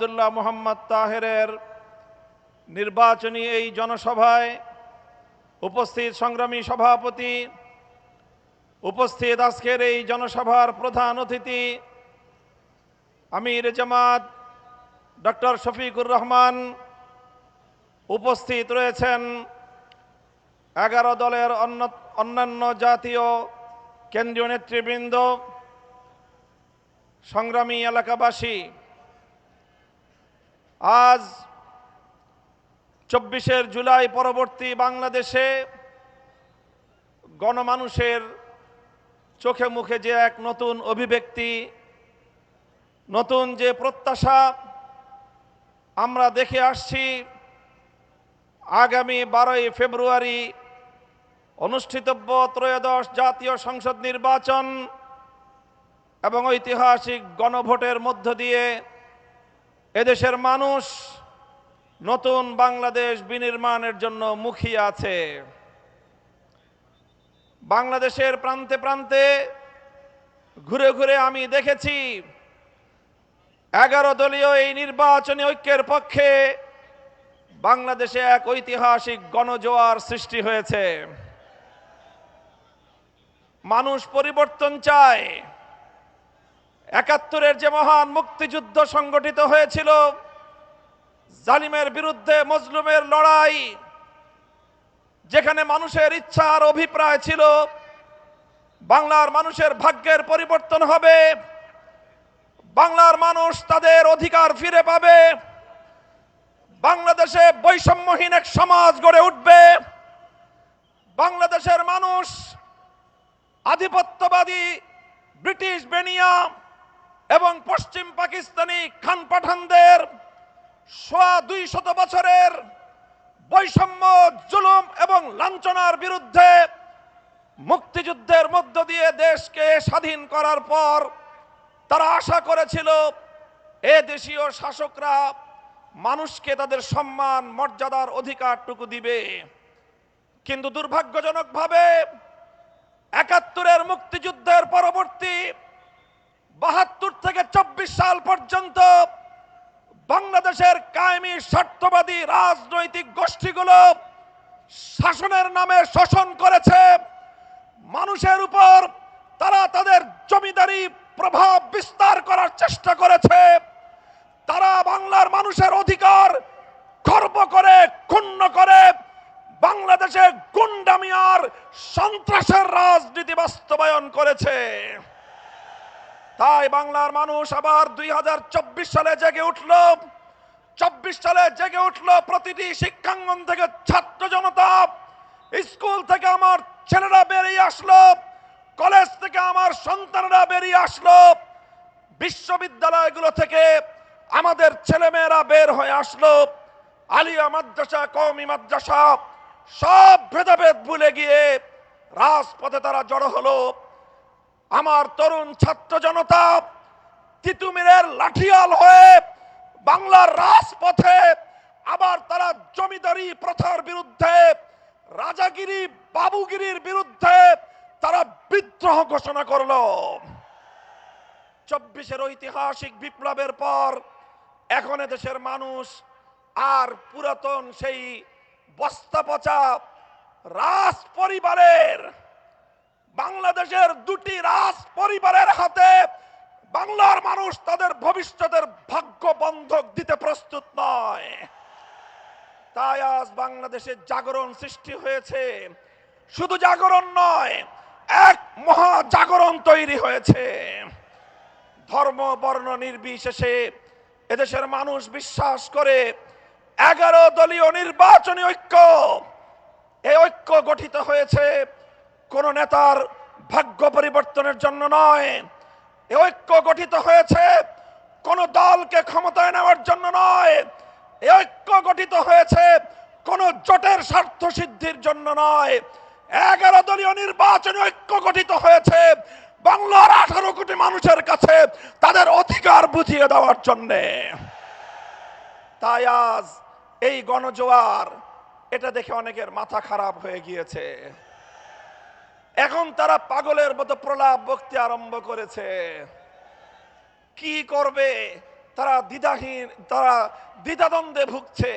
আব্দুল্লাহ মোহাম্মদ তাহেরের নির্বাচনী এই জনসভায় উপস্থিত সংগ্রামী সভাপতি, উপস্থিত আজকের এই জনসভার প্রধান অতিথি আমির জামাত ডক্টর শফিকুর রহমান, উপস্থিত রয়েছেন 11 দলের অন্যান্য জাতীয় কেন্দ্রীয় নেতৃবৃন্দ, সংগ্রামী এলাকাবাসী। আজ 24 জুলাই পরবর্তী বাংলাদেশে গণমানুষের চোখে মুখে যে এক নতুন অভিব্যক্তি, নতুন যে প্রত্যাশা আমরা দেখে আসছি, আগামী 12ই ফেব্রুয়ারি অনুষ্ঠিতব্য ত্রয়োদশ জাতীয় সংসদ নির্বাচন এবং ঐতিহাসিক গণভোটের মধ্য দিয়ে এদেশের মানুষ নতুন বাংলাদেশ বিনির্মাণের জন্য মুখিয়ে আছে। বাংলাদেশের প্রান্তে প্রান্তে ঘুরে ঘুরে আমি দেখেছি 11 দলীয় এই নির্বাচনী ঐক্যের পক্ষে বাংলাদেশে এক ঐতিহাসিক গণজোয়ার সৃষ্টি হয়েছে। মানুষ পরিবর্তন চায়। 71-এর যে মহান মুক্তিযুদ্ধ সংগঠিত হয়েছিল, জালিমের বিরুদ্ধে মজলুমের লড়াই, যেখানে মানুষের ইচ্ছা আর অভিপ্রায় ছিল বাংলার মানুষের ভাগ্যের পরিবর্তন হবে, বাংলার মানুষ তাদের অধিকার ফিরে পাবে, বাংলাদেশে বৈষম্যহীন এক সমাজ গড়ে উঠবে, বাংলাদেশের মানুষ আধিপত্যবাদী ব্রিটিশ বেনিয়া এবং পশ্চিম পাকিস্তানি খান পাঠানদের 200 বছরের বৈষম্য, জুলুম এবং লাঞ্ছনার বিরুদ্ধে মুক্তিযুদ্ধের মধ্য দিয়ে দেশকে স্বাধীন করার পর তারা আশা করেছিল এ দেশীয় শাসকরা মানুষকে তাদের সম্মান, মর্যাদার অধিকারটুকু দিবে। কিন্তু দুর্ভাগ্যজনকভাবে 71-এর মুক্তিযুদ্ধের পরবর্তী 72 থেকে 24 সাল পর্যন্ত বাংলাদেশের কায়েমি স্বার্থবাদী রাজনৈতিক গোষ্ঠীগুলো শাসনের নামে শোষণ করেছে। মানুষের উপর তারা তাদের জমিদারি প্রভাব বিস্তার করার চেষ্টা করেছে। তারা বাংলার মানুষের অধিকার খর্ব করে, ক্ষুণ্ণ করে বাংলাদেশে গুন্ডামি আর সন্ত্রাসের রাজনীতি বাস্তবায়ন করেছে। তাই বাংলার মানুষ আবার 2024 সালে জেগে উঠল। 24 সালে জেগে উঠল প্রতিটি শিক্ষাঙ্গন থেকে ছাত্র জনতা। স্কুল থেকে আমার ছেলেরা বেরিয়ে আসলো, কলেজ থেকে আমার সন্তানরা বেরিয়ে আসলো, বিশ্ববিদ্যালয়গুলো থেকে আমাদের ছেলেমেয়েরা বের হয়ে আসলো। আলিয়া মাদ্রাসা, কওমি মাদ্রাসা, সব ভেদাভেদ ভুলে গিয়ে রাজপথে তারা জড়ো হলো। আমার তরুণ ছাত্র জনতা তিতুমিরের লাঠিয়াল হয়ে বাংলার রাজপথে আবার তারা জমিদারি প্রথার বিরুদ্ধে, রাজাগিরি, বাবুগিরির বিরুদ্ধে তারা বিদ্রোহ ঘোষণা করলো। 24-এর ঐতিহাসিক বিপ্লবের পর এখন দেশের মানুষ আর পুরাতন সেই বস্তা পচা রাজ পরিবারের, বাংলাদেশের 2টি রাজ পরিবারের হাতে বাংলার মানুষ তাদের ভবিষ্যতের ভাগ্য বন্ধক দিতে প্রস্তুত নয়। তাই আজ বাংলাদেশে জাগরণ সৃষ্টি হয়েছে। শুধু জাগরণ নয়, এক মহা জাগরণ তৈরি হয়েছে। ধর্ম বর্ণ নির্বিশেষে এদেশের মানুষ বিশ্বাস করে 11 দলীয় নির্বাচনী ঐক্য, এই ঐক্য গঠিত হয়েছে কোন নেতার ভাগ্য পরিবর্তনের জন্য নয়। এই ঐক্য গঠিত হয়েছে কোন দলকে ক্ষমতায় নেওয়ার জন্য নয়। এই ঐক্য গঠিত হয়েছে কোন জোটের স্বার্থ সিদ্ধির জন্য নয়। 11 দলীয় নির্বাচনী ঐক্য গঠিত হয়েছে বাংলার 18 কোটি মানুষের কাছে তাদের অধিকার বুঝিয়ে দেওয়ার জন্য। তাই আজ এই গণজোয়ার, এটা দেখে অনেকের মাথা খারাপ হয়ে গিয়েছে। এখন তারা পাগলের মতো প্রলাপ বক্তি আরম্ভ করেছে। কি করবে? তারা দ্বিধাহীন, তারা দ্বিধাদ্বন্দ্বে ভুগছে।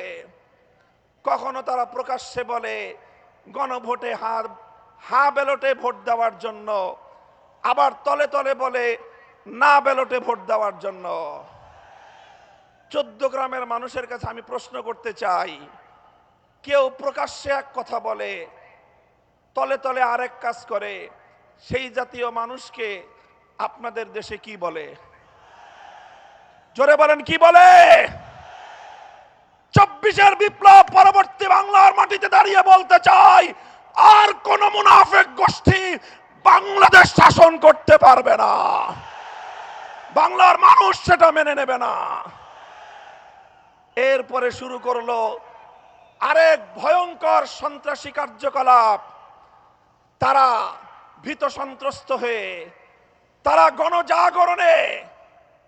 কখনো তারা প্রকাশ্যে বলে গণভোটে হা ব্যালটে ভোট দেওয়ার জন্য, আবার তলে তলে বলে না ব্যালটে ভোট দেওয়ার জন্য। 14 গ্রামের মানুষের কাছে আমি প্রশ্ন করতে চাই, কেউ প্রকাশ্যে এক কথা বলে তলে তলে আরেক কাজ করে, সেই জাতীয় মানুষকে আপনাদের দেশে কি বলে? জোরে বলেন, কি বলে? 24-এর বিপ্লব পরবর্তী বাংলার মাটিতে দাঁড়িয়ে বলতে চাই, আর কোন মুনাফিক গোষ্ঠী বাংলাদেশ শাসন করতে পারবে না। বাংলার মানুষ সেটা মেনে নেবে না। এরপরে শুরু করলো আরেক ভয়ঙ্কর সন্ত্রাসী কার্যকলাপ। তারা ভীত সন্ত্রস্ত হয়ে, তারা গণজাগরণে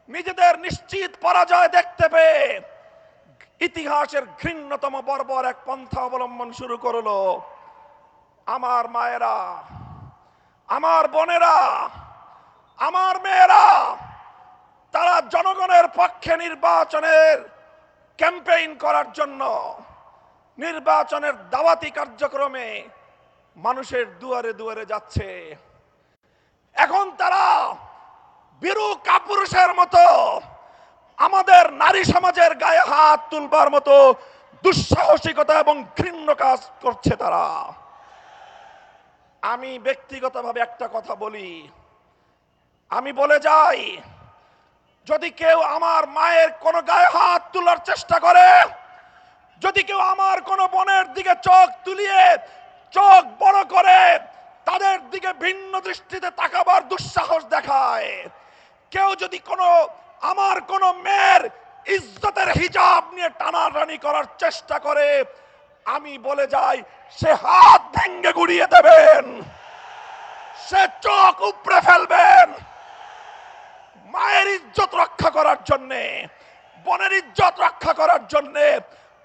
নিজেদের নিশ্চিত পরাজয় দেখতে পেয়ে ইতিহাসের ঘৃণ্যতম বর্বর এক পন্থা অবলম্বন শুরু করলো। আমার মায়েরা, আমার বোনেরা, আমার মেয়েরা, তারা জনগণের পক্ষে নির্বাচনের ক্যাম্পেইন করার জন্য, নির্বাচনের দাওয়াতি কার্যক্রমে মানুষের দুয়ারে দুয়ারে যাচ্ছে। এখন তারা বীরু কাপুরুষের মতো আমাদের নারী সমাজের গায়ে হাত তুলবার মতো দুঃসাহসিকতা এবং ঘৃণ্য কাজ করছে তারা। আমি ব্যক্তিগতভাবে একটা কথা বলি, আমি বলে যাই, যদি কেউ আমার মায়ের কোনো গায়ে হাত তোলার চেষ্টা করে, যদি কেউ আমার কোনো বোনের দিকে চোখ তুলিয়ে চোখ বড় করে তাদের দিকে ভিন্ন দৃষ্টিতে তাকাবার দুঃসাহস দেখায়, কেউ যদি আমার কোনো মেয়ের ইজ্জতের হিজাব নিয়ে টানাটানি করার চেষ্টা করে, আমি বলে যাই, সে হাত ভেঙে গুড়িয়ে দেবেন, সে চোখ উপড়ে ফেলবেন। মায়ের ইজ্জত রক্ষা করার জন্যে, বোনের ইজ্জত রক্ষা করার জন্যে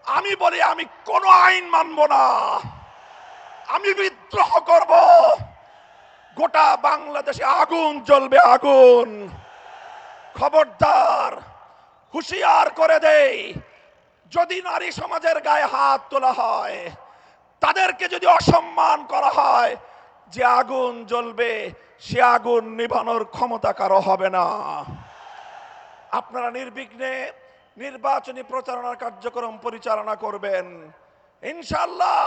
আমি বলি, আমি কোনো আইন মানব না, আমি বিদ্রোহ করব। গোটা বাংলাদেশে আগুন জ্বলবে, আগুন। খবরদার, হুঁশিয়ার করে দেই, যদি নারী সমাজের গায়ে হাত তোলা হয়, তাদেরকে যদি অসম্মান করা হয়, যে আগুন জ্বলবে, সে আগুন নিভানোর ক্ষমতা কারো হবে না। আপনারা নির্বিঘ্নে নির্বাচনী প্রচারণার কার্যক্রম পরিচালনা করবেন ইনশাআল্লাহ।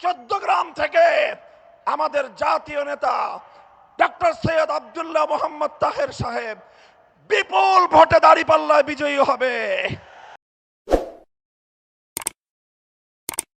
14 গ্রাম থেকে আমাদের জাতীয় নেতা ডক্টর সৈয়দ আব্দুল্লাহ মোহাম্মদ তাহের সাহেব বিপুল ভোটে দাঁড়িপাল্লায় বিজয়ী হবে।